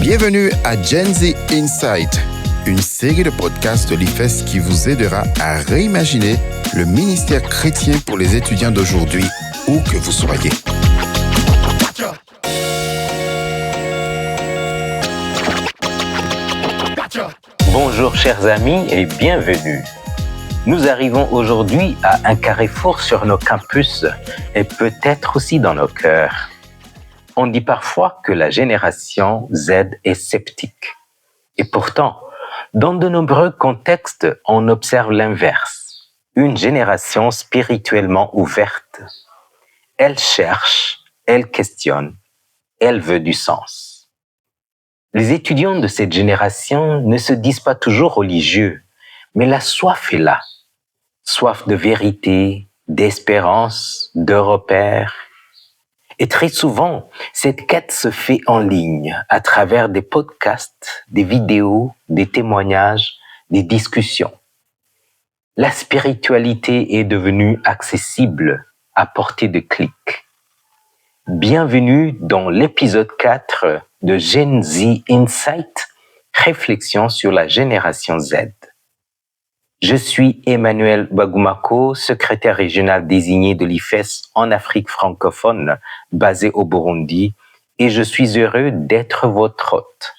Bienvenue à Gen Z Insight, une série de podcasts de l'IFES qui vous aidera à réimaginer le ministère chrétien pour les étudiants d'aujourd'hui, où que vous soyez. Bonjour chers amis et bienvenue. Nous arrivons aujourd'hui à un carrefour sur nos campus et peut-être aussi dans nos cœurs. On dit parfois que la génération Z est sceptique. Et pourtant, dans de nombreux contextes, on observe l'inverse. Une génération spirituellement ouverte. Elle cherche, elle questionne, elle veut du sens. Les étudiants de cette génération ne se disent pas toujours religieux, mais la soif est là. Soif de vérité, d'espérance, de repères. Et très souvent, cette quête se fait en ligne, à travers des podcasts, des vidéos, des témoignages, des discussions. La spiritualité est devenue accessible, à portée de clic. Bienvenue dans l'épisode 4 de Gen Z Insight, réflexion sur la génération Z. Je suis Emmanuel Bagumako, secrétaire régional désigné de l'IFES en Afrique francophone, basé au Burundi, et je suis heureux d'être votre hôte.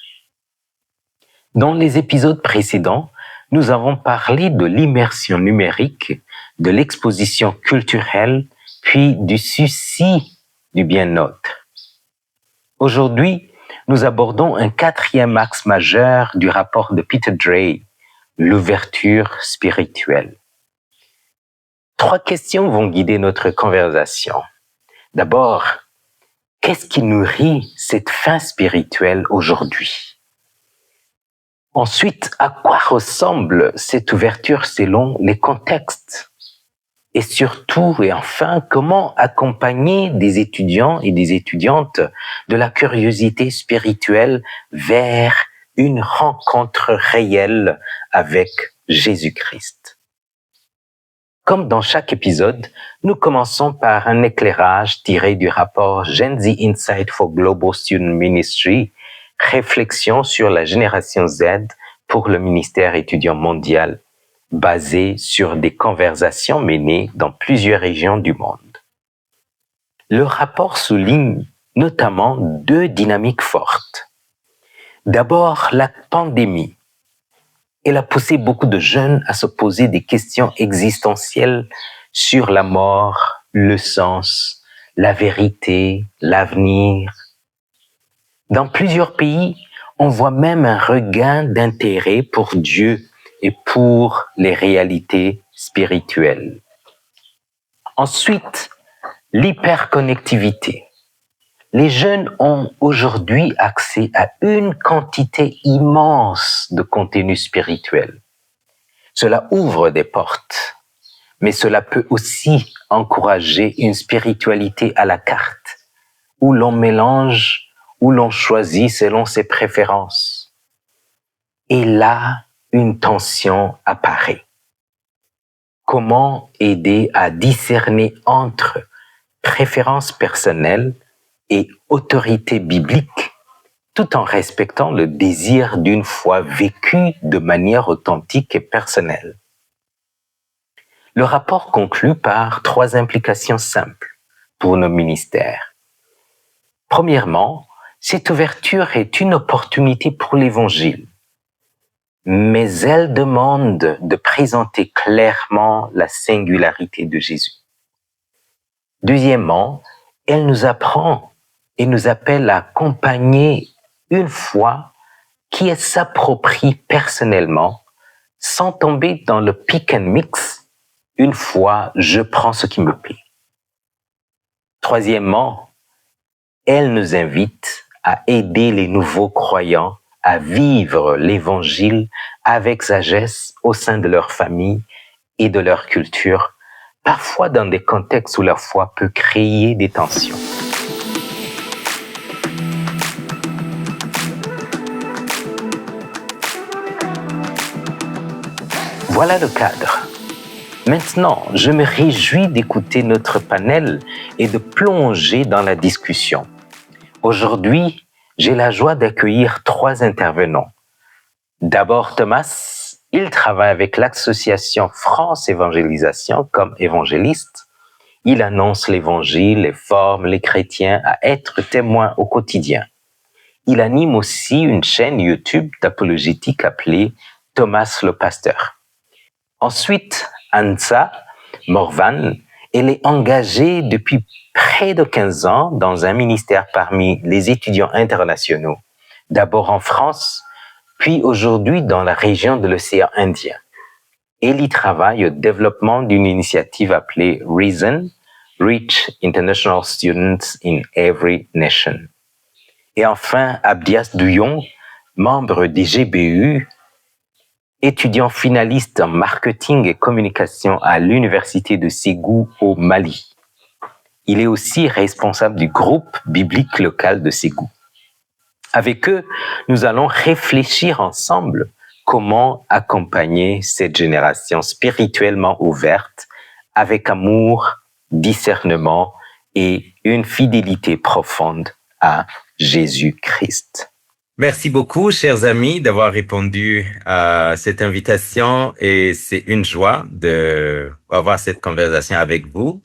Dans les épisodes précédents, nous avons parlé de l'immersion numérique, de l'exposition culturelle, puis du souci du bien-être. Aujourd'hui, nous abordons un quatrième axe majeur du rapport de Peter Drey, l'ouverture spirituelle. 3 questions vont guider notre conversation. D'abord, qu'est-ce qui nourrit cette faim spirituelle aujourd'hui? Ensuite, à quoi ressemble cette ouverture selon les contextes? Et surtout, et enfin, comment accompagner des étudiants et des étudiantes de la curiosité spirituelle vers une rencontre réelle avec Jésus-Christ. Comme dans chaque épisode, nous commençons par un éclairage tiré du rapport Gen Z Insight for Global Student Ministry, réflexion sur la génération Z pour le ministère étudiant mondial, basé sur des conversations menées dans plusieurs régions du monde. Le rapport souligne notamment 2 dynamiques fortes. D'abord, la pandémie. Elle a poussé beaucoup de jeunes à se poser des questions existentielles sur la mort, le sens, la vérité, l'avenir. Dans plusieurs pays, on voit même un regain d'intérêt pour Dieu et pour les réalités spirituelles. Ensuite, l'hyperconnectivité. Les jeunes ont aujourd'hui accès à une quantité immense de contenu spirituel. Cela ouvre des portes, mais cela peut aussi encourager une spiritualité à la carte, où l'on mélange, où l'on choisit selon ses préférences. Et là, une tension apparaît. Comment aider à discerner entre préférences personnelles et autorité biblique, tout en respectant le désir d'une foi vécue de manière authentique et personnelle. Le rapport conclut par 3 implications simples pour nos ministères. Premièrement, cette ouverture est une opportunité pour l'Évangile, mais elle demande de présenter clairement la singularité de Jésus. Deuxièmement, elle nous apprend et nous appelle à accompagner une foi qui s'approprie personnellement, sans tomber dans le pick and mix, une foi je prends ce qui me plaît. Troisièmement, elle nous invite à aider les nouveaux croyants à vivre l'Évangile avec sagesse au sein de leur famille et de leur culture, parfois dans des contextes où la foi peut créer des tensions. Voilà le cadre. Maintenant, je me réjouis d'écouter notre panel et de plonger dans la discussion. Aujourd'hui, j'ai la joie d'accueillir 3 intervenants. D'abord, Thomas, il travaille avec l'association France Évangélisation comme évangéliste. Il annonce l'évangile et forme les chrétiens à être témoins au quotidien. Il anime aussi une chaîne YouTube d'apologétique appelée Thomas le Pasteur. Ensuite, Ansa Morvan, elle est engagée depuis près de 15 ans dans un ministère parmi les étudiants internationaux, d'abord en France, puis aujourd'hui dans la région de l'océan Indien. Elle y travaille au développement d'une initiative appelée Reason, Reach International Students in Every Nation. Et enfin, Abdias Douillon, membre des GBU, étudiant finaliste en marketing et communication à l'université de Ségou au Mali. Il est aussi responsable du groupe biblique local de Ségou. Avec eux, nous allons réfléchir ensemble comment accompagner cette génération spirituellement ouverte avec amour, discernement et une fidélité profonde à Jésus-Christ. Merci beaucoup, chers amis, d'avoir répondu à cette invitation et c'est une joie d'avoir cette conversation avec vous.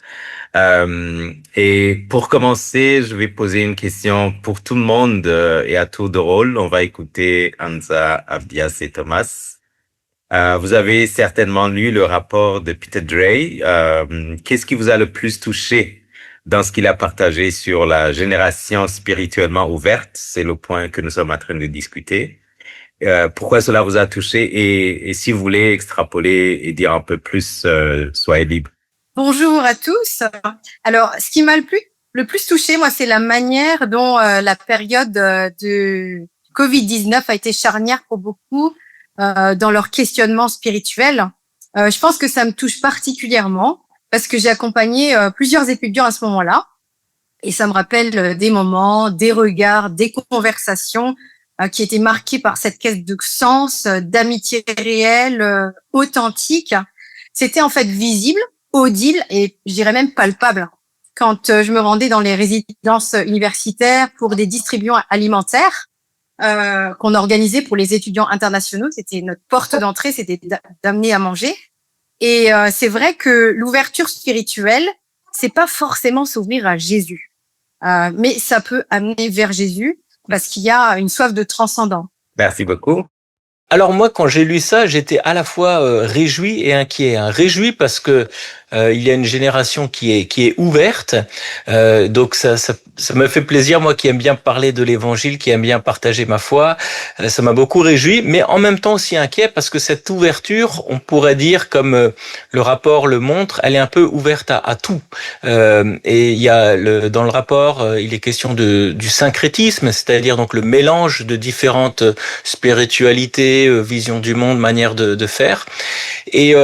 Et pour commencer, je vais poser une question pour tout le monde et à tour de rôle. On va écouter Ansa, Abdias et Thomas. Vous avez certainement lu le rapport de Peter Drey. Qu'est-ce qui vous a le plus touché dans ce qu'il a partagé sur la génération spirituellement ouverte? C'est le point que nous sommes en train de discuter. Pourquoi cela vous a touché et si vous voulez extrapoler et dire un peu plus, soyez libre. Bonjour à tous. Alors, ce qui m'a le plus touché, moi, c'est la manière dont la période de Covid-19 a été charnière pour beaucoup dans leur questionnement spirituel. Je pense que ça me touche particulièrement parce que j'ai accompagné plusieurs étudiants à ce moment-là et ça me rappelle des moments, des regards, des conversations qui étaient marquées par cette quête de sens, d'amitié réelle, authentique. C'était en fait visible, audible et je dirais même palpable. Quand je me rendais dans les résidences universitaires pour des distributions alimentaires qu'on organisait pour les étudiants internationaux, c'était notre porte d'entrée, c'était d'amener à manger. Et c'est vrai que l'ouverture spirituelle, c'est pas forcément s'ouvrir à Jésus, mais ça peut amener vers Jésus parce qu'il y a une soif de transcendant. Merci beaucoup. Alors moi, quand j'ai lu ça, j'étais à la fois réjoui et inquiet. Réjoui parce que il y a une génération qui est ouverte, donc ça me fait plaisir, moi qui aime bien parler de l'évangile, qui aime bien partager ma foi, ça m'a beaucoup réjoui, mais en même temps aussi inquiet parce que cette ouverture, on pourrait dire, comme le rapport le montre, elle est un peu ouverte à tout. Et il y a dans le rapport, il est question du syncrétisme, c'est-à-dire donc le mélange de différentes spiritualités, vision du monde, manière de faire. Et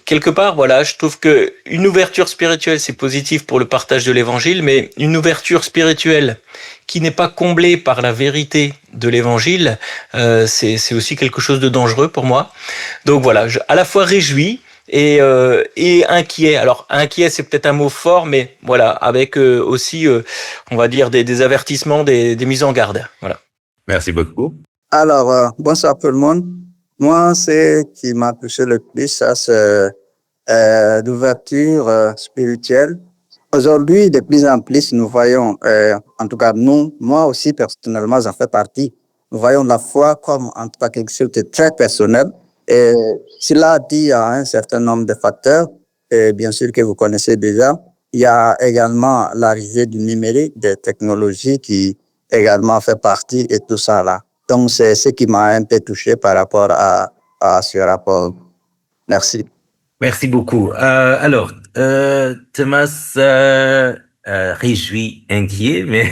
quelque part, voilà, je trouve que une ouverture spirituelle, c'est positif pour le partage de l'évangile, mais une ouverture spirituelle qui n'est pas comblée par la vérité de l'évangile, c'est aussi quelque chose de dangereux pour moi. Donc voilà, à la fois réjoui et inquiet. Alors inquiet, c'est peut-être un mot fort, mais voilà, avec aussi, on va dire des avertissements, des mises en garde. Voilà. Merci beaucoup. Alors, bonsoir tout le monde. Moi, ce qui m'a touché le plus, ça, c'est l'ouverture spirituelle. Aujourd'hui, de plus en plus, nous voyons, en tout cas nous, moi aussi personnellement, j'en fais partie, nous voyons la foi comme en tout cas quelque chose de très personnel. Et cela dit à un certain nombre de facteurs, et bien sûr que vous connaissez déjà. Il y a également l'arrivée du numérique, des technologies qui également fait partie et tout ça là. Donc, c'est ce qui m'a un peu touché par rapport à ce rapport. Merci. Merci beaucoup. Alors, Thomas, réjoui, inquiet, mais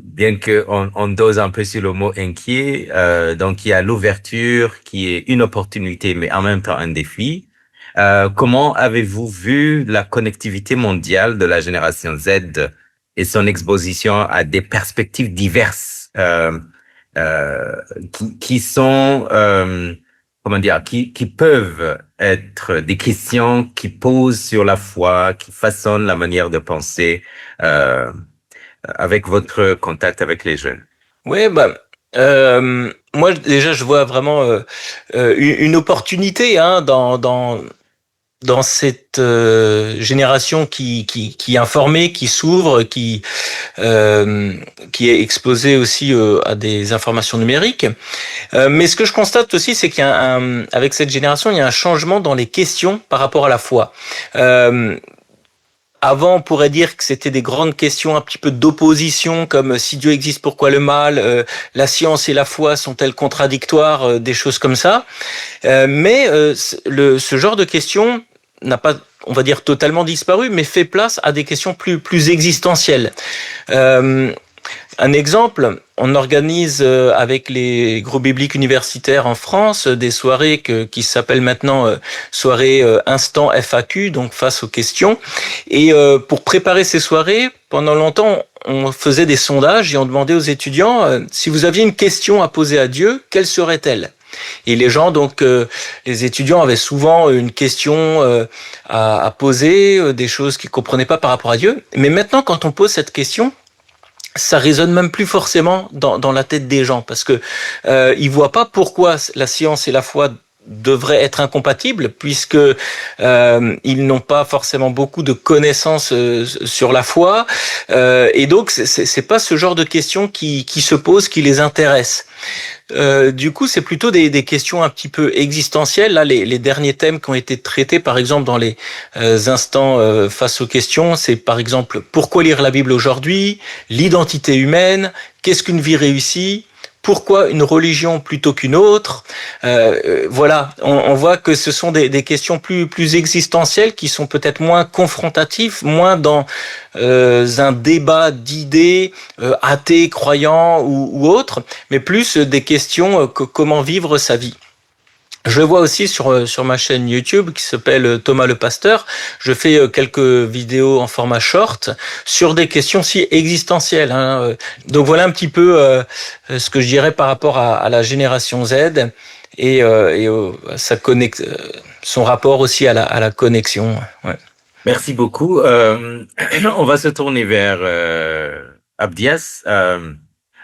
bien que on dose un peu sur le mot inquiet, donc il y a l'ouverture qui est une opportunité, mais en même temps un défi. Comment avez-vous vu la connectivité mondiale de la génération Z et son exposition à des perspectives diverses qui sont comment dire, qui peuvent être des questions qui posent sur la foi, qui façonnent la manière de penser avec votre contact avec les jeunes? Oui, moi déjà je vois vraiment une opportunité dans cette génération qui est informée, qui s'ouvre, qui est exposée aussi à des informations numériques. Mais ce que je constate aussi, c'est qu'il y a avec cette génération, il y a un changement dans les questions par rapport à la foi. Avant, on pourrait dire que c'était des grandes questions un petit peu d'opposition, comme si Dieu existe, pourquoi le mal, la science et la foi sont-elles contradictoires, des choses comme ça. Mais ce genre de questions n'a pas, on va dire, totalement disparu, mais fait place à des questions plus existentielles. Un exemple, on organise avec les groupes bibliques universitaires en France des soirées qui s'appellent maintenant soirées instant FAQ, donc face aux questions. Et pour préparer ces soirées, pendant longtemps, on faisait des sondages et on demandait aux étudiants si vous aviez une question à poser à Dieu, quelle serait-elle ? Et les gens, donc, les étudiants avaient souvent une question à poser, des choses qu'ils comprenaient pas par rapport à Dieu. Mais maintenant, quand on pose cette question, ça résonne même plus forcément dans la tête des gens, parce que ils voient pas pourquoi la science et la foi devraient être incompatibles, puisque ils n'ont pas forcément beaucoup de connaissances sur la foi, et donc c'est pas ce genre de questions qui se posent, qui les intéressent. Du coup, c'est plutôt des questions un petit peu existentielles. Là, les derniers thèmes qui ont été traités, par exemple, dans les instants face aux questions, c'est par exemple pourquoi lire la Bible aujourd'hui, l'identité humaine, qu'est-ce qu'une vie réussie, pourquoi une religion plutôt qu'une autre. Voilà, on voit que ce sont des questions plus existentielles qui sont peut-être moins confrontatives, moins dans un débat d'idées athées, croyants ou autres, mais plus des questions comment vivre sa vie. Je le vois aussi sur ma chaîne YouTube qui s'appelle Thomas le Pasteur. Je fais quelques vidéos en format short sur des questions si existentielles. Donc voilà un petit peu ce que je dirais par rapport à la génération Z et son rapport aussi à la connexion. Ouais. Merci beaucoup. On va se tourner vers Abdias.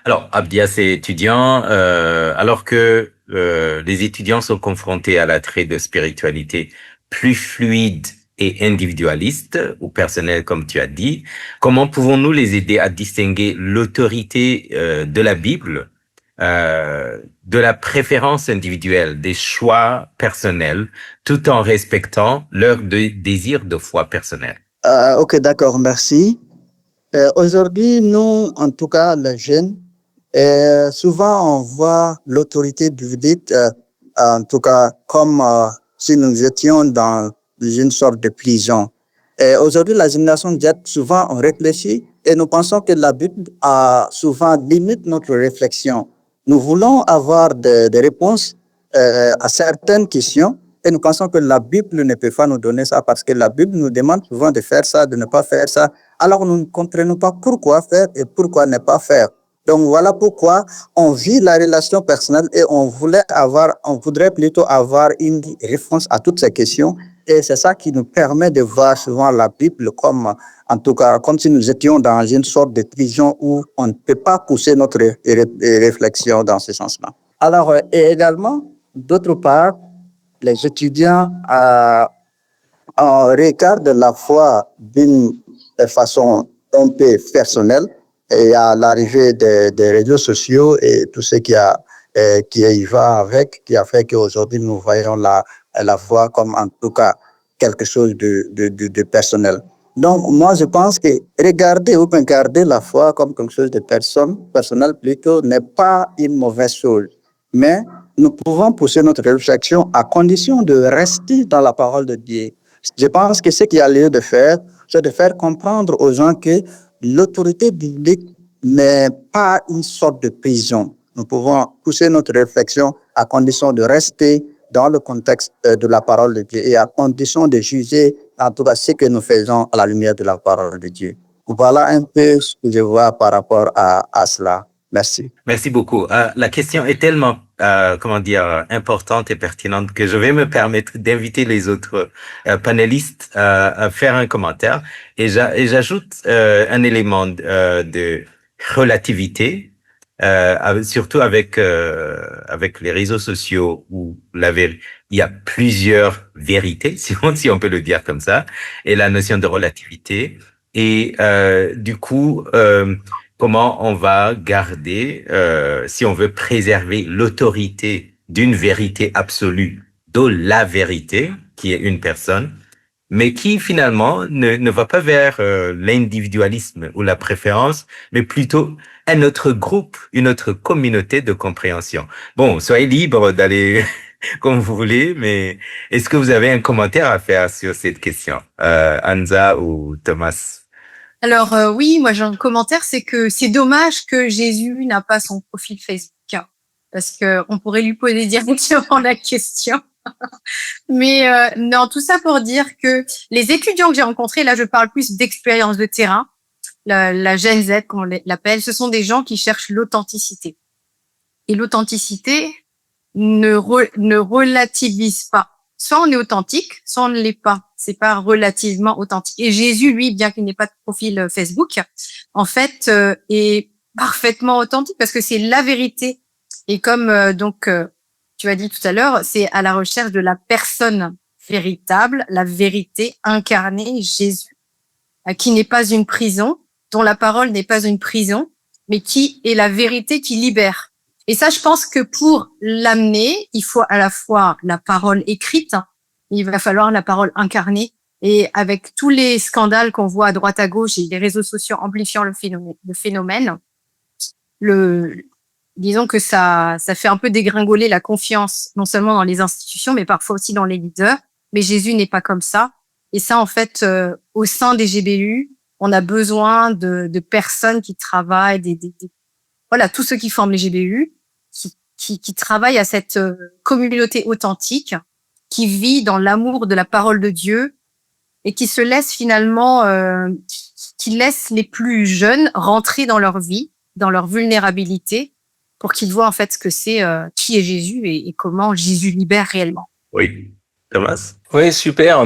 Alors, Abdias est étudiant, alors que les étudiants sont confrontés à l'attrait de spiritualité plus fluide et individualiste ou personnelle, comme tu as dit. Comment pouvons-nous les aider à distinguer l'autorité de la Bible de la préférence individuelle, des choix personnels, tout en respectant leur désir de foi personnel? Ok, d'accord, merci. Aujourd'hui, nous, en tout cas, les jeunes, souvent on voit l'autorité biblique, en tout cas, comme si nous étions dans une sorte de prison. Et aujourd'hui, la génération Z, souvent on réfléchit et nous pensons que la Bible a souvent limite notre réflexion. Nous voulons avoir des réponses à certaines questions et nous pensons que la Bible ne peut pas nous donner ça parce que la Bible nous demande souvent de faire ça, de ne pas faire ça. Alors nous ne comprenons pas pourquoi faire et pourquoi ne pas faire. Donc voilà pourquoi on vit la relation personnelle et on voudrait plutôt avoir une réponse à toutes ces questions. Et c'est ça qui nous permet de voir souvent la Bible comme, en tout cas, comme si nous étions dans une sorte de prison où on ne peut pas pousser notre réflexion dans ce sens-là. Alors, et également, d'autre part, les étudiants regardent la foi d'une façon un peu personnelle et à l'arrivée des réseaux sociaux et tout ce qui y va avec, qui a fait qu'aujourd'hui nous voyons la foi comme en tout cas quelque chose de personnel. Donc moi je pense que garder la foi comme quelque chose de personnel plutôt n'est pas une mauvaise chose, mais nous pouvons pousser notre réflexion à condition de rester dans la parole de Dieu. Je pense que ce qu'il y a lieu de faire, c'est de faire comprendre aux gens que l'autorité biblique n'est pas une sorte de prison. Nous pouvons pousser notre réflexion à condition de rester dans le contexte de la parole de Dieu et à condition de juger en tout cas ce que nous faisons à la lumière de la parole de Dieu. Voilà un peu ce que je vois par rapport à cela. Merci. Merci beaucoup. La question est tellement importante et pertinente que je vais me permettre d'inviter les autres panélistes à faire un commentaire. Et j'ajoute un élément de relativité, surtout avec les réseaux sociaux où il y a plusieurs vérités, si on peut le dire comme ça, et la notion de relativité. Et du coup, comment on va garder, si on veut préserver l'autorité d'une vérité absolue, de la vérité, qui est une personne, mais qui finalement ne va pas vers l'individualisme ou la préférence, mais plutôt un autre groupe, une autre communauté de compréhension. Bon, soyez libres d'aller comme vous voulez, mais est-ce que vous avez un commentaire à faire sur cette question, Anza ou Thomas? Alors oui, moi j'ai un commentaire, c'est que c'est dommage que Jésus n'a pas son profil Facebook, hein, parce que on pourrait lui poser directement la question. Mais non, tout ça pour dire que les étudiants que j'ai rencontrés, là je parle plus d'expérience de terrain, la Gen Z comme on l'appelle, ce sont des gens qui cherchent l'authenticité. Et l'authenticité ne relativise pas. Soit on est authentique, soit on ne l'est pas. C'est pas relativement authentique. Et Jésus, lui, bien qu'il n'ait pas de profil Facebook, en fait, est parfaitement authentique parce que c'est la vérité. Et comme tu as dit tout à l'heure, c'est à la recherche de la personne véritable, la vérité incarnée, Jésus, qui n'est pas une prison, dont la parole n'est pas une prison, mais qui est la vérité qui libère. Et ça, je pense que pour l'amener, il faut à la fois la parole écrite, il va falloir la parole incarnée. Et avec tous les scandales qu'on voit à droite à gauche et les réseaux sociaux amplifiant le phénomène, disons que ça fait un peu dégringoler la confiance, non seulement dans les institutions, mais parfois aussi dans les leaders. Mais Jésus n'est pas comme ça. Et ça, en fait, au sein des GBU, on a besoin de personnes qui travaillent, voilà, tous ceux qui forment les GBU, qui travaillent à cette communauté authentique, qui vit dans l'amour de la parole de Dieu et qui se laisse finalement, qui laisse les plus jeunes rentrer dans leur vie, dans leur vulnérabilité, pour qu'ils voient en fait ce que c'est, qui est Jésus et comment Jésus libère réellement. Oui, Thomas. Oui, super.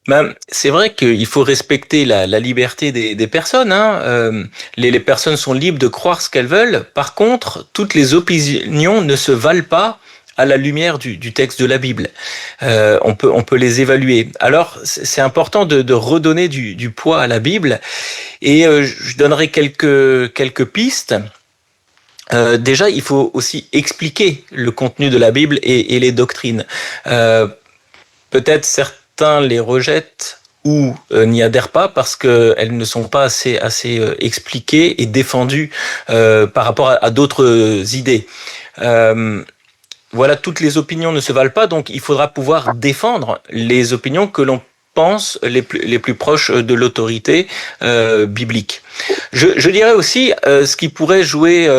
Ben, c'est vrai qu'il faut respecter la liberté des personnes. Hein. Les personnes sont libres de croire ce qu'elles veulent. Par contre, toutes les opinions ne se valent pas à la lumière du texte de la Bible. On peut les évaluer. Alors, c'est important de redonner du poids à la Bible. Et je donnerai quelques pistes. Déjà, il faut aussi expliquer le contenu de la Bible et les doctrines. Peut-être certains les rejettent ou n'y adhèrent pas parce qu'elles ne sont pas assez expliquées et défendues par rapport à d'autres idées. Voilà, toutes les opinions ne se valent pas, donc il faudra pouvoir défendre les opinions que l'on pense les plus proches de l'autorité biblique. Je dirais aussi, ce qui pourrait jouer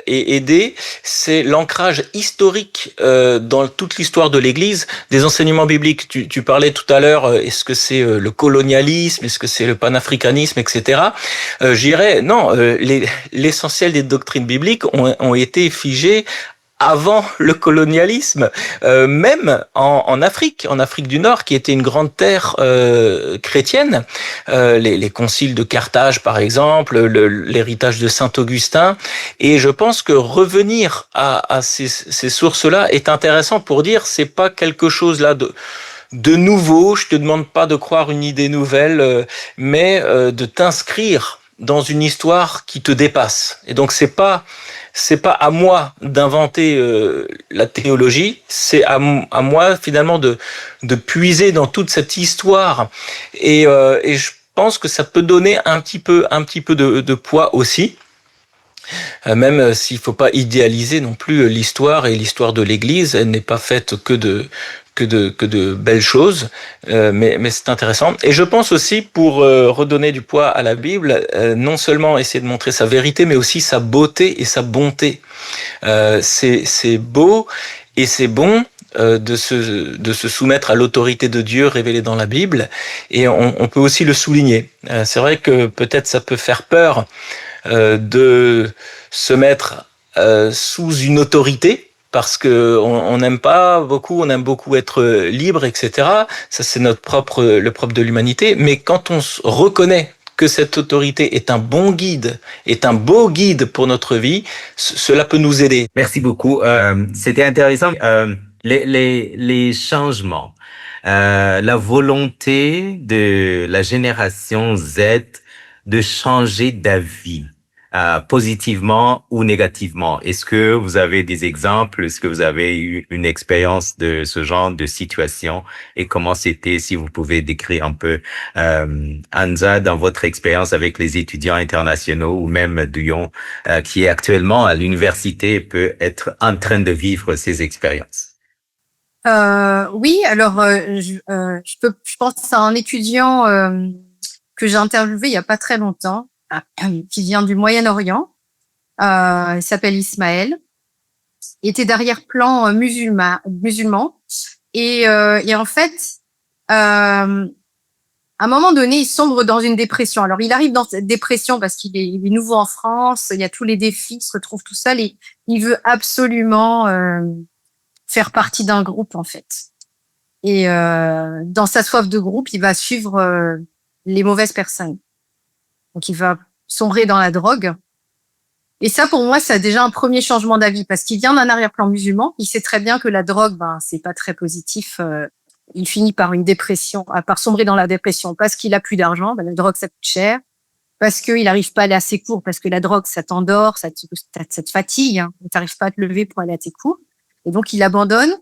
et aider, c'est l'ancrage historique dans toute l'histoire de l'Église des enseignements bibliques. Tu parlais tout à l'heure, est-ce que c'est le colonialisme, est-ce que c'est le panafricanisme, etc. Je dirais, non, l'essentiel des doctrines bibliques ont été figées avant le colonialisme, même en Afrique du Nord, qui était une grande terre chrétienne, les conciles de Carthage, par exemple, l'héritage de Saint-Augustin. Et je pense que revenir à ces sources-là est intéressant pour dire c'est pas quelque chose là de nouveau. Je te demande pas de croire une idée nouvelle, mais de t'inscrire dans une histoire qui te dépasse. Et donc c'est pas à moi d'inventer la théologie, c'est à moi finalement de puiser dans toute cette histoire et je pense que ça peut donner un petit peu de poids aussi. Même s'il faut pas idéaliser non plus l'histoire et l'histoire de l'Église, elle n'est pas faite que de belles choses, mais c'est intéressant. Et je pense aussi, pour redonner du poids à la Bible, non seulement essayer de montrer sa vérité, mais aussi sa beauté et sa bonté. C'est beau et c'est bon de se soumettre à l'autorité de Dieu révélée dans la Bible, et on peut aussi le souligner. C'est vrai que peut-être ça peut faire peur de se mettre sous une autorité, parce que on n'aime pas beaucoup, on aime beaucoup être libre, etc. Ça, c'est le propre de l'humanité. Mais quand on reconnaît que cette autorité est un bon guide, est un beau guide pour notre vie, cela peut nous aider. Merci beaucoup. C'était intéressant. Les changements, la volonté de la génération Z de changer d'avis, positivement ou négativement. Est-ce que vous avez des exemples? Est-ce que vous avez eu une expérience de ce genre de situation? Et comment c'était, si vous pouvez décrire un peu, Anza, dans votre expérience avec les étudiants internationaux ou même Duyon, qui est actuellement à l'université, peut être en train de vivre ces expériences? Oui, alors je pense à un étudiant que j'ai interviewé il y a pas très longtemps, qui vient du Moyen-Orient. Il s'appelle Ismaël. Il était d'arrière-plan musulman. Et en fait, à un moment donné, il sombre dans une dépression. Alors, il arrive dans cette dépression parce qu'il est nouveau en France. Il y a tous les défis, il se retrouve tout seul et il veut absolument faire partie d'un groupe, en fait. Et dans sa soif de groupe, il va suivre les mauvaises personnes. Donc, il va sombrer dans la drogue. Et ça, pour moi, c'est déjà un premier changement d'avis parce qu'il vient d'un arrière-plan musulman. Il sait très bien que la drogue, c'est pas très positif. Il finit par une dépression, par sombrer dans la dépression parce qu'il a plus d'argent. La drogue, ça coûte cher. Parce qu'il n'arrive pas à aller à ses cours. Parce que la drogue, ça t'endort, ça te fatigue. Hein. Tu n'arrives pas à te lever pour aller à tes cours. Et donc, il abandonne.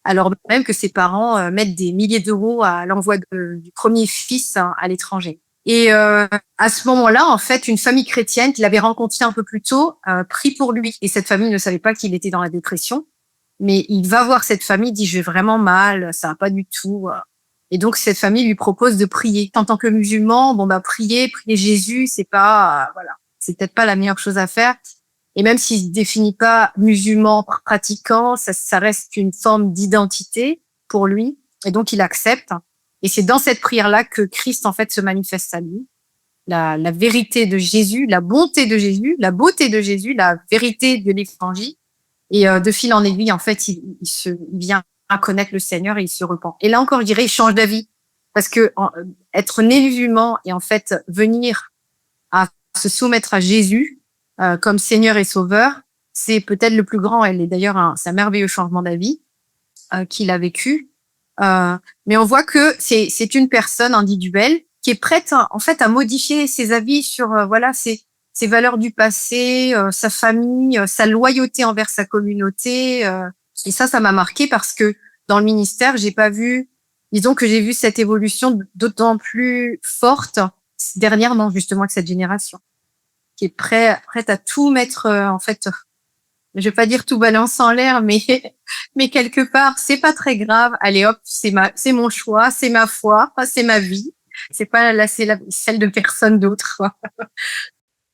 Alors même que ses parents mettent des milliers d'euros à l'envoi du premier fils à l'étranger. Et à ce moment-là, en fait, une famille chrétienne qu'il avait rencontrée un peu plus tôt prie pour lui. Et cette famille ne savait pas qu'il était dans la dépression. Mais il va voir cette famille, dit je vais vraiment mal, ça va pas du tout. Et donc cette famille lui propose de prier. En tant que musulman, prier Jésus, c'est pas c'est peut-être pas la meilleure chose à faire. Et même s'il se définit pas musulman pratiquant, ça reste une forme d'identité pour lui. Et donc il accepte. Et c'est dans cette prière-là que Christ, en fait, se manifeste à lui. La vérité de Jésus, la bonté de Jésus, la beauté de Jésus, la vérité de l'évangile. Et de fil en aiguille, en fait, il vient à connaître le Seigneur et il se repent. Et là encore, je dirais, il change d'avis. Parce que être né musulman et en fait venir à se soumettre à Jésus comme Seigneur et Sauveur, c'est peut-être le plus grand. Elle est d'ailleurs c'est un merveilleux changement d'avis qu'il a vécu. Mais on voit que c'est une personne individuelle qui est prête en fait à modifier ses avis sur ses valeurs du passé, sa famille, sa loyauté envers sa communauté. Et ça m'a marqué parce que dans le ministère, j'ai vu cette évolution d'autant plus forte dernièrement justement que cette génération qui est prête à tout mettre en fait. Je vais pas dire tout balance en l'air, mais quelque part, c'est pas très grave. Allez hop, c'est mon choix, c'est ma foi, c'est ma vie. C'est pas celle de personne d'autre.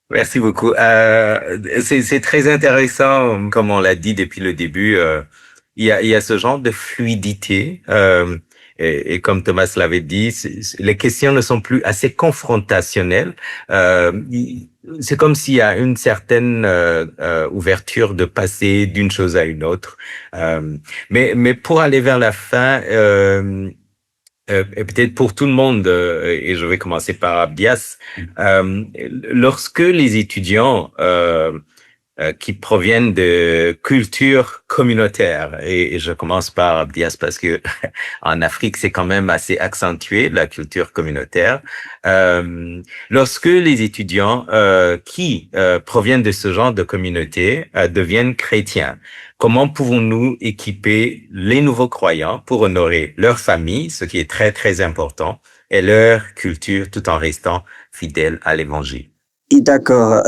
Merci beaucoup. C'est très intéressant, comme on l'a dit depuis le début. Il y a ce genre de fluidité. Et comme Thomas l'avait dit, les questions ne sont plus assez confrontationnelles. C'est comme s'il y a une certaine ouverture de passer d'une chose à une autre. Mais pour aller vers la fin, et peut-être pour tout le monde, et je vais commencer par Abdias, lorsque les étudiants qui proviennent de cultures communautaires. Et je commence par Abdias parce que en Afrique, c'est quand même assez accentué, la culture communautaire. Lorsque les étudiants qui proviennent de ce genre de communauté deviennent chrétiens, comment pouvons-nous équiper les nouveaux croyants pour honorer leur famille, ce qui est très, très important, et leur culture tout en restant fidèles à l'évangile? D'accord,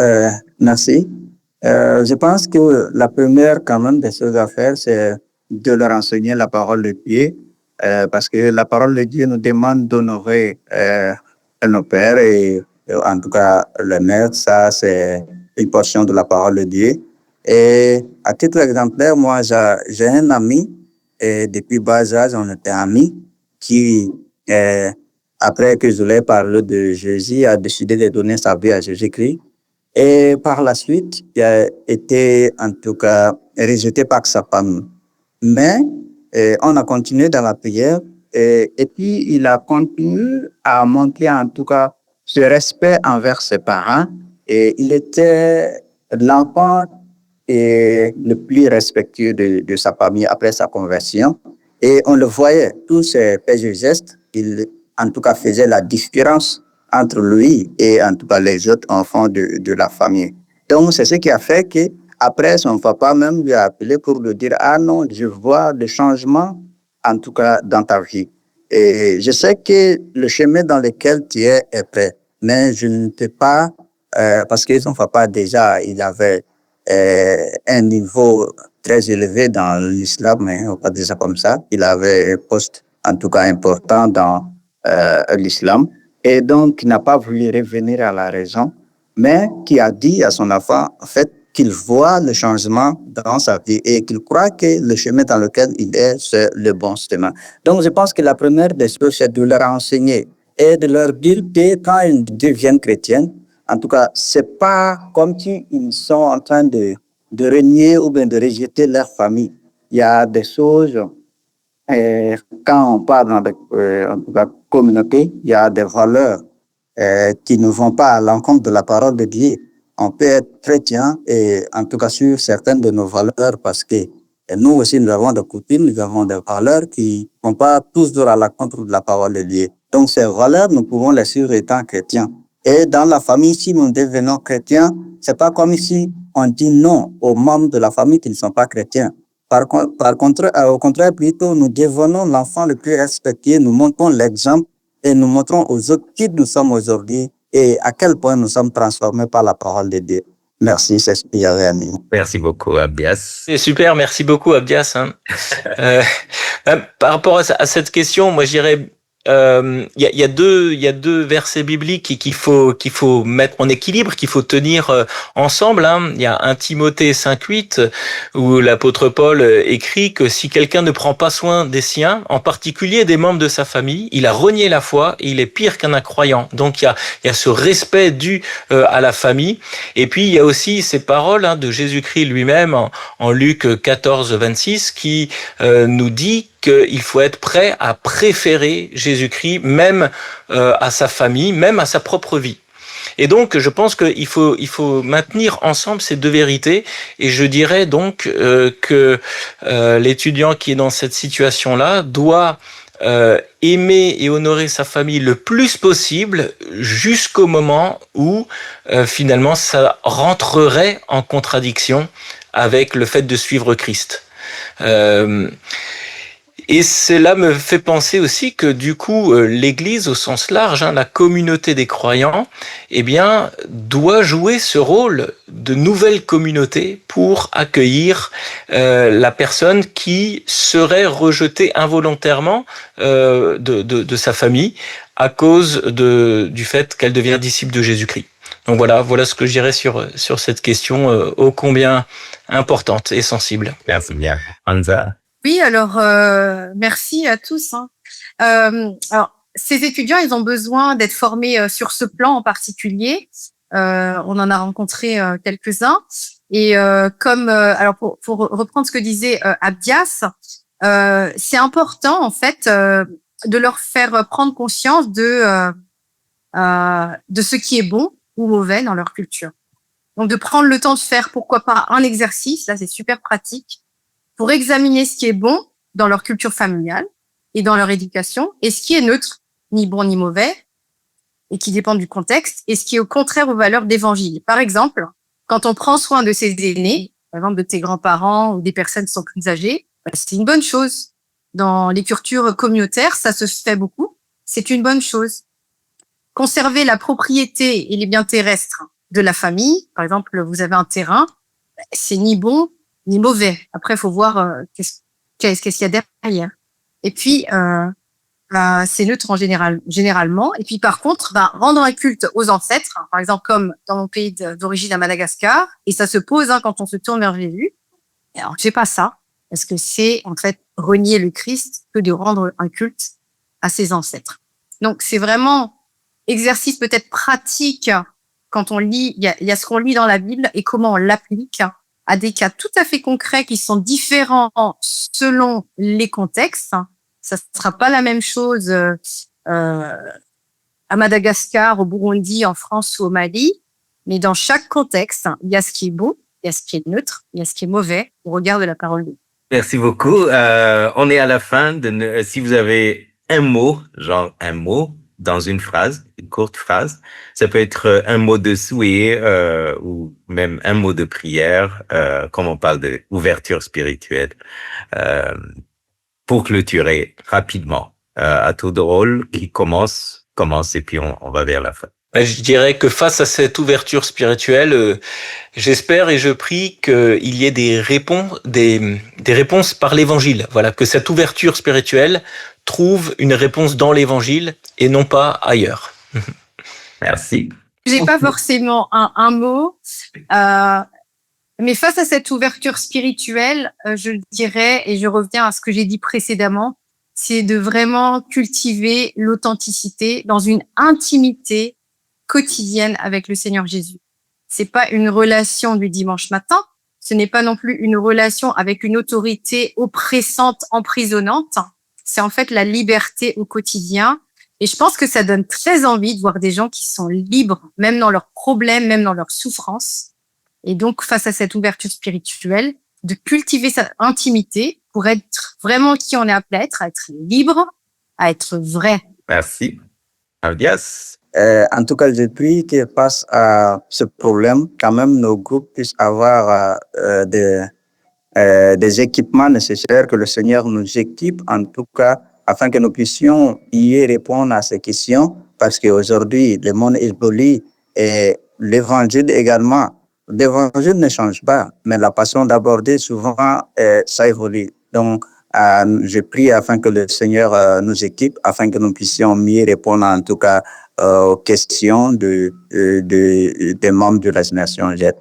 merci. Je pense que la première quand même des choses à faire, c'est de leur enseigner la parole de Dieu, parce que la parole de Dieu nous demande d'honorer nos pères et en tout cas les mères. Ça, c'est une portion de la parole de Dieu. Et à titre exemplaire, moi, j'ai un ami, et depuis bas âge, on était amis, qui, après que je lui ai parlé de Jésus, a décidé de donner sa vie à Jésus-Christ. Et par la suite, il a été en tout cas rejeté par sa femme. Mais on a continué dans la prière et puis il a continué à montrer en tout cas ce respect envers ses parents et il était l'enfant le plus respectueux de sa famille après sa conversion et on le voyait, tous ses faits et gestes, il en tout cas faisait la différence entre lui et en tout cas les autres enfants de la famille. Donc c'est ce qui a fait que après, son papa même lui a appelé pour lui dire, ah non, je vois des changements, en tout cas dans ta vie. Et je sais que le chemin dans lequel tu es est prêt, mais je ne peux pas, parce que son papa déjà, il avait un niveau très élevé dans l'islam, hein, on va dire ça comme ça. Il avait un poste, en tout cas important dans l'islam. Et donc, il n'a pas voulu revenir à la raison, mais qui a dit à son enfant, en fait, qu'il voit le changement dans sa vie et qu'il croit que le chemin dans lequel il est, c'est le bon chemin. Donc, je pense que la première des choses, c'est de leur enseigner et de leur dire que quand ils deviennent chrétiens, en tout cas, c'est pas comme si ils sont en train de renier ou bien de rejeter leur famille. Il y a des choses, quand on parle dans en tout cas, communauté, il y a des valeurs qui ne vont pas à l'encontre de la parole de Dieu. On peut être chrétien et en tout cas sur certaines de nos valeurs parce que nous aussi nous avons des coutumes, nous avons des valeurs qui ne vont pas toujours à l'encontre de la parole de Dieu. Donc ces valeurs, nous pouvons les suivre étant chrétiens. Et dans la famille, si nous devenons chrétiens, c'est pas comme si on dit non aux membres de la famille qui ne sont pas chrétiens. Par contre, au contraire, plutôt, nous devenons l'enfant le plus respecté, nous montrons l'exemple et nous montrons aux autres qui nous sommes aujourd'hui et à quel point nous sommes transformés par la parole de Dieu. Merci, c'est ce qu'il y avait à nous. Merci beaucoup, Abdias. C'est super, merci beaucoup, Abdias. Par rapport à cette question, moi, je dirais, il y a deux versets bibliques qu'il faut mettre en équilibre, qu'il faut tenir ensemble. Il y a 1 Timothée 5:8 où l'apôtre Paul écrit que si quelqu'un ne prend pas soin des siens, en particulier des membres de sa famille, il a renié la foi et il est pire qu'un incroyant. Donc il y a ce respect dû à la famille. Et puis il y a aussi ces paroles de Jésus-Christ lui-même en Luc 14:26 qui nous dit qu'il faut être prêt à préférer Jésus-Christ, même à sa famille, même à sa propre vie. Et donc, je pense qu'il faut maintenir ensemble ces deux vérités. Et je dirais donc que l'étudiant qui est dans cette situation-là doit aimer et honorer sa famille le plus possible jusqu'au moment où finalement ça rentrerait en contradiction avec le fait de suivre Christ. Et cela me fait penser aussi que du coup, l'Église au sens large, la communauté des croyants, eh bien, doit jouer ce rôle de nouvelle communauté pour accueillir la personne qui serait rejetée involontairement de sa famille à cause du fait qu'elle devient disciple de Jésus-Christ. Donc voilà ce que je dirais sur cette question ô combien importante et sensible. Merci bien. Anza. Oui, alors merci à tous. Alors, ces étudiants, ils ont besoin d'être formés sur ce plan en particulier. On en a rencontré quelques-uns. Et alors pour reprendre ce que disait Abdias, c'est important en fait de leur faire prendre conscience de ce qui est bon ou mauvais dans leur culture. Donc de prendre le temps de faire, pourquoi pas, un exercice, là c'est super pratique, pour examiner ce qui est bon dans leur culture familiale et dans leur éducation, et ce qui est neutre, ni bon ni mauvais, et qui dépend du contexte, et ce qui est au contraire aux valeurs d'évangile. Par exemple, quand on prend soin de ses aînés, par exemple de tes grands-parents ou des personnes qui sont plus âgées, c'est une bonne chose. Dans les cultures communautaires, ça se fait beaucoup, c'est une bonne chose. Conserver la propriété et les biens terrestres de la famille, par exemple, vous avez un terrain, c'est ni bon ni mauvais. Après, il faut voir qu'est-ce qu'il y a derrière. Et puis, c'est neutre généralement. Et puis, par contre, rendre un culte aux ancêtres, par exemple, comme dans mon pays d'origine à Madagascar, et ça se pose quand on se tourne vers Jésus. Alors, je sais pas ça, parce que c'est en fait renier le Christ que de rendre un culte à ses ancêtres. Donc, c'est vraiment exercice peut-être pratique quand on lit, il y a ce qu'on lit dans la Bible et comment on l'applique à des cas tout à fait concrets qui sont différents selon les contextes. Ça ne sera pas la même chose à Madagascar, au Burundi, en France ou au Mali, mais dans chaque contexte, il y a ce qui est bon, il y a ce qui est neutre, il y a ce qui est mauvais au regard de la parole de Dieu. Merci beaucoup. On est à la fin. Si vous avez un mot dans une phrase, une courte phrase, ça peut être un mot de souhait ou même un mot de prière, comme on parle d'ouverture spirituelle, pour clôturer rapidement. À tour de rôle, qui commence et puis on va vers la fin. Je dirais que face à cette ouverture spirituelle, j'espère et je prie qu'il y ait des réponses par l'évangile. Voilà, que cette ouverture spirituelle trouve une réponse dans l'évangile et non pas ailleurs. Merci. J'ai pas forcément un mot, mais face à cette ouverture spirituelle, je dirais, et je reviens à ce que j'ai dit précédemment, c'est de vraiment cultiver l'authenticité dans une intimité quotidienne avec le Seigneur Jésus. C'est pas une relation du dimanche matin. Ce n'est pas non plus une relation avec une autorité oppressante, emprisonnante. C'est en fait la liberté au quotidien. Et je pense que ça donne très envie de voir des gens qui sont libres, même dans leurs problèmes, même dans leurs souffrances. Et donc, face à cette ouverture spirituelle, de cultiver sa intimité pour être vraiment qui on est appelé à être libre, à être vrai. Merci. Audias? En tout cas, je prie que face à ce problème, quand même, nos groupes puissent avoir des équipements nécessaires, que le Seigneur nous équipe, en tout cas, afin que nous puissions y répondre à ces questions, parce qu'aujourd'hui, le monde évolue et l'évangile également. L'évangile ne change pas, mais la façon d'aborder, souvent, ça évolue. Donc, je prie afin que le Seigneur nous équipe, afin que nous puissions mieux répondre, en tout cas, aux questions des membres de la Génération Z.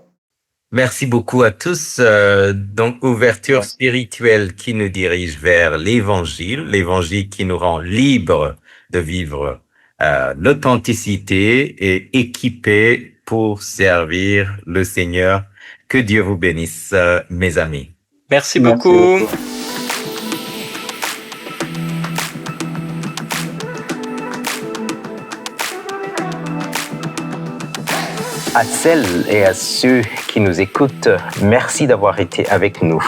Merci beaucoup à tous. Donc, ouverture spirituelle qui nous dirige vers l'évangile qui nous rend libres de vivre l'authenticité et équipés pour servir le Seigneur. Que Dieu vous bénisse, mes amis. Merci beaucoup. À celles et à ceux qui nous écoutent, merci d'avoir été avec nous.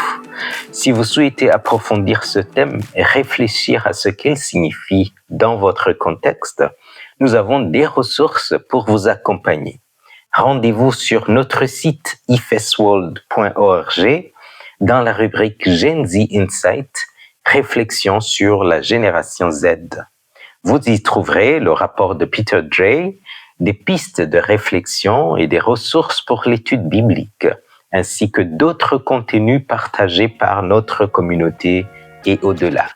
Si vous souhaitez approfondir ce thème et réfléchir à ce qu'il signifie dans votre contexte, nous avons des ressources pour vous accompagner. Rendez-vous sur notre site ifesworld.org dans la rubrique Gen Z Insight, réflexion sur la génération Z. Vous y trouverez le rapport de Peter Dray, des pistes de réflexion et des ressources pour l'étude biblique, ainsi que d'autres contenus partagés par notre communauté et au-delà.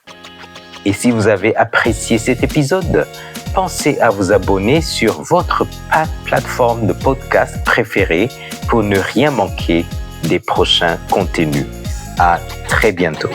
Et si vous avez apprécié cet épisode, pensez à vous abonner sur votre plateforme de podcast préférée pour ne rien manquer des prochains contenus. À très bientôt.